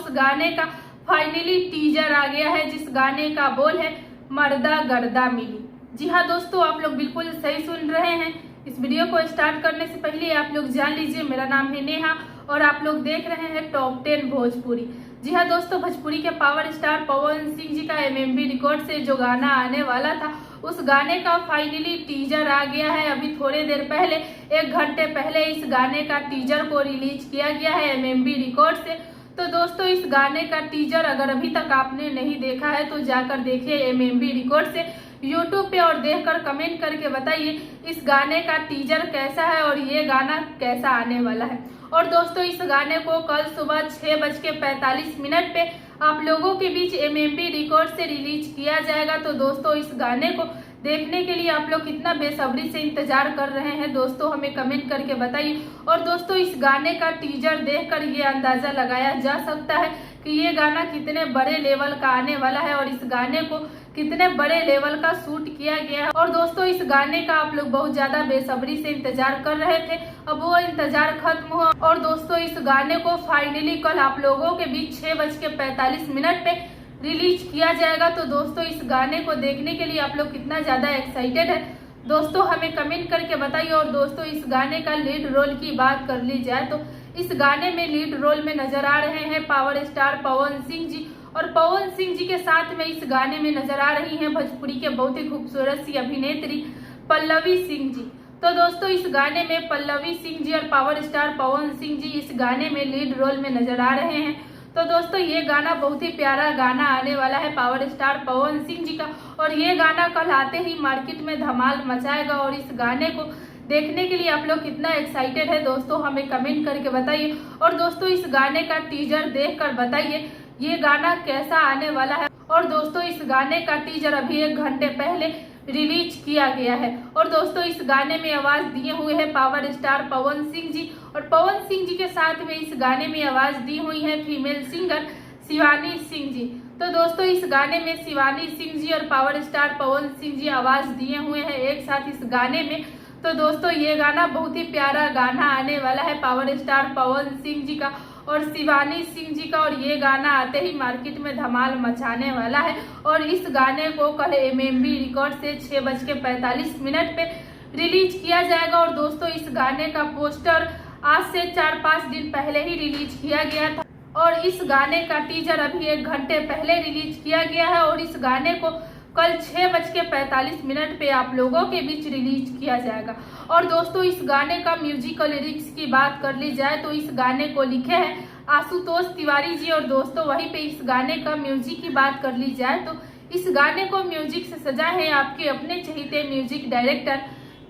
उस गाने का फाइनली टीजर आ गया है, जिस गाने का बोल है मर्दा गर्दा मिली। जी हाँ दोस्तों, आप लोग बिल्कुल सही सुन रहे हैं। इस वीडियो को स्टार्ट करने से पहले आप लोग जान लीजिए, मेरा नाम है नेहा और आप लोग देख रहे हैं टॉप 10 भोजपुरी। जी हाँ दोस्तों, भोजपुरी के पावर स्टार पवन सिंह जी का एमएमवी रिकॉर्ड से जो गाना आने वाला था, उस गाने का फाइनली टीजर आ गया है। अभी थोड़ी देर पहले, 1 घंटे पहले इस गाने का टीजर को रिलीज किया गया है एमएमवी रिकॉर्ड से। तो दोस्तों, इस गाने का टीजर अगर अभी तक आपने नहीं देखा है तो जाकर देखिए एमएमवी रिकॉर्ड से यूट्यूब पे, और देखकर कमेंट करके बताइए इस गाने का टीजर कैसा है और ये गाना कैसा आने वाला है। और दोस्तों, इस गाने को कल सुबह 6:45 पे आप लोगों के बीच एमएमवी रिकॉर्ड से रिलीज किया जाएगा। तो दोस्तों, इस गाने को देखने के लिए आप लोग कितना बेसब्री से इंतजार कर रहे हैं दोस्तों, हमें कमेंट करके बताइए। और दोस्तों, इस गाने का टीजर देखकर ये अंदाजा लगाया जा सकता है कि ये गाना कितने बड़े लेवल का आने वाला है और इस गाने को कितने बड़े लेवल का शूट किया गया है। और दोस्तों, इस गाने का आप लोग बहुत ज्यादा बेसब्री से इंतजार कर रहे थे, अब वो इंतजार खत्म हुआ। और दोस्तों, इस गाने को फाइनली कल आप लोगों के बीच 6:45 पे रिलीज किया जाएगा। तो दोस्तों, इस गाने को देखने के लिए आप लोग कितना ज्यादा एक्साइटेड है दोस्तों, हमें कमेंट करके बताइए। और दोस्तों, इस गाने का लीड रोल की बात कर ली जाए तो इस गाने में लीड रोल में नजर आ रहे हैं पावर स्टार पवन सिंह जी, और पवन सिंह जी के साथ में इस गाने में नजर आ रही हैं भोजपुरी के बहुत ही खूबसूरत सी अभिनेत्री पल्लवी सिंह जी। तो दोस्तों, इस गाने में पल्लवी सिंह जी और पावर स्टार पवन सिंह जी इस गाने में लीड रोल में नजर आ रहे हैं। तो दोस्तों, ये गाना बहुत ही प्यारा गाना आने वाला है पावर स्टार पवन सिंह जी का, और ये गाना कल आते ही मार्केट में धमाल मचाएगा। और इस गाने को देखने के लिए आप लोग कितना एक्साइटेड है दोस्तों, हमें कमेंट करके बताइए। और दोस्तों, इस गाने का टीजर देखकर बताइए ये गाना कैसा आने वाला है। और दोस्तों, इस गाने का टीजर अभी 1 घंटे पहले रिलीज किया गया है। और दोस्तों, इस गाने में आवाज दिए हुए हैं पावर स्टार पवन सिंह जी, और पवन सिंह जी के साथ में इस गाने में आवाज दी हुई है फीमेल सिंगर शिवानी सिंह जी। तो दोस्तों, इस गाने में शिवानी सिंह जी और पावर स्टार पवन सिंह जी आवाज दिए हुए हैं एक साथ इस गाने में। तो दोस्तों, ये गाना बहुत ही प्यारा गाना आने वाला है पावर स्टार पवन सिंह जी का और शिवानी सिंह जी का, और ये गाना आते ही मार्केट में धमाल मचाने वाला है। और इस गाने को कल एमएमवी रिकॉर्ड से 6:45 पे रिलीज किया जाएगा। और दोस्तों, इस गाने का पोस्टर आज से 4-5 दिन पहले ही रिलीज किया गया था, और इस गाने का टीजर अभी 1 घंटे पहले रिलीज किया गया है। और इस गाने को कल 6:45 पे आप लोगों के बीच रिलीज किया जाएगा। और दोस्तों, इस गाने का म्यूजिकल लिरिक्स की बात कर ली जाए तो इस गाने को लिखे हैं आशुतोष तिवारी जी, और दोस्तों वहीं पे इस गाने का म्यूजिक की बात कर ली जाए तो इस गाने को म्यूजिक से सजाए हैं आपके अपने चहेते म्यूजिक डायरेक्टर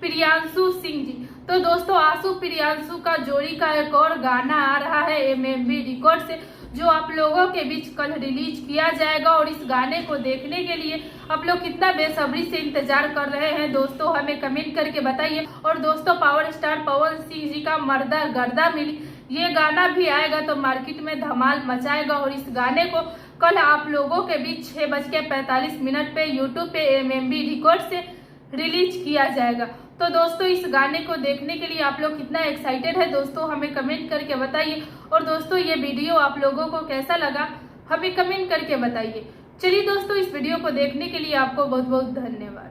प्रियांशु सिंह जी। तो दोस्तों, आशु प्रियांशु का जोड़ी का एक और गाना आ रहा है एमएमवी रिकॉर्ड से, जो आप लोगों के बीच कल रिलीज किया जाएगा। और इस गाने को देखने के लिए आप लोग कितना बेसब्री से इंतजार कर रहे हैं दोस्तों, हमें कमेंट करके बताइए। और दोस्तों, पावर स्टार पवन सिंह जी का मर्दा गर्दा मिली, ये गाना भी आएगा तो मार्केट में धमाल मचाएगा। और इस गाने को कल आप लोगों के बीच 6:45 पे यूट्यूब पे एमएमवी रिकॉर्ड से रिलीज किया जाएगा। तो दोस्तों, इस गाने को देखने के लिए आप लोग कितना एक्साइटेड है दोस्तों, हमें कमेंट करके बताइए। और दोस्तों, ये वीडियो आप लोगों को कैसा लगा हमें कमेंट करके बताइए। चलिए दोस्तों, इस वीडियो को देखने के लिए आपको बहुत बहुत धन्यवाद।